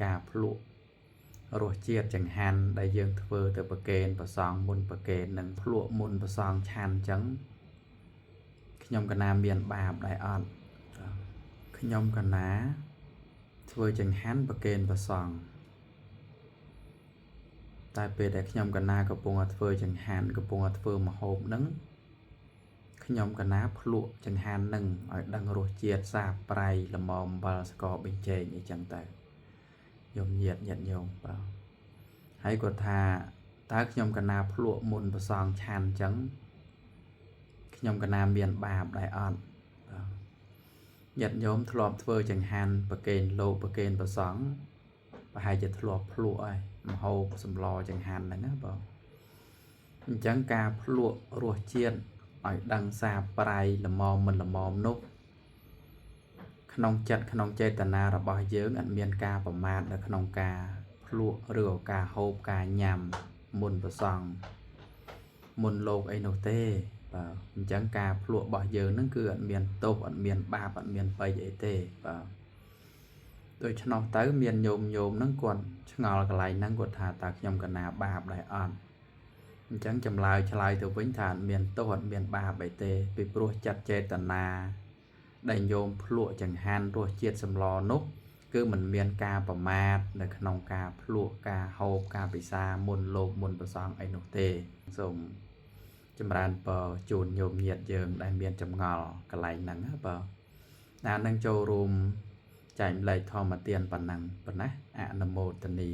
ការភ្លក់រសជាតិចង្ហាន់ដែលយើងធ្វើទៅប្រគេនប្រសងមុនប្រគេននិងភ្លក់មុនប្រសងឆាន់ចឹងខ្ញុំកណាមានបាបដែរអត់ខ្ញុំកណាធ្វើចង្ហាន់ប្រគេនប្រសងតែពេលដែលខ្ញុំកណាកំពុងតែធ្វើចង្ហាន់កំពុងតែធ្វើម្ហូបហ្នឹងខ្ញុំកណាភ្លក់ចង្ហាន់ហ្នឹងឲ្យដឹងរសជាតិសាបប្រៃល្មមអំបិលស្ករប៊ីចេងអីចឹងទៅញោមញាតញាតញោមបាទហើយគាត់ថាតើខ្ញុំកណាភ្លក់មុនប្រសងឆាន់ចឹងខ្ញុំកណាមានបាបដែរអត់ញាតញោមធ្លាប់ធ្វើចង្ហាន់ប្រគេនលោកប្រគេនប្រសងប្រហែលជាធ្លាប់ភ្លក់ហើយម្ហូបសម្លចង្ហាន់ហ្នឹងណាបងអញ្ចឹងការភ្លក់រសជាតិឲ្យដឹងសាបប្រៃល្មមមិនល្មមនោះក្នុងចិត្តក្នុងចេតនារបស់យើងអត់មានការប្រមាថនៅក្នុងការភ្លក់ឬការហូបការញ៉ាំមុនប្រសងមុនលោកអីនោះទេបាទអញ្ចឹងការភ្លក់របស់យើងហ្នឹងគឺអត់មានទោសអត់មានបាបអត់មានបិយអីទេបាទដូច្នោះទៅមានញោមហ្នឹងគាត់ឆ្ងល់កន្លែងហ្នឹងគាត់ថាតើខ្ញុំកណាបាបដែរអត់អញ្ចឹងចម្លើយឆ្លើយទៅវិញថាអត់មានទោសអត់មានបាបអីទេពីព្រោះចិត្តចេតនាដែលញោមភ្លក់ចង្ហាន់រសជាតិសម្លនោះគឺមិនមានការប្រមាថនៅក្នុងការភ្លក់ការហូបការពិសាមុនលោកមុនប្រសងអីនោះទេសូមចម្រើនពរជូនញោមញាតយើងដែលមានចម្ងល់កន្លែងហ្នឹងបើណានឹងចូលរួមចែកម្លែកធម្មទានប៉ុណ្ណឹងប៉ុណ្ណាអនុមោទនា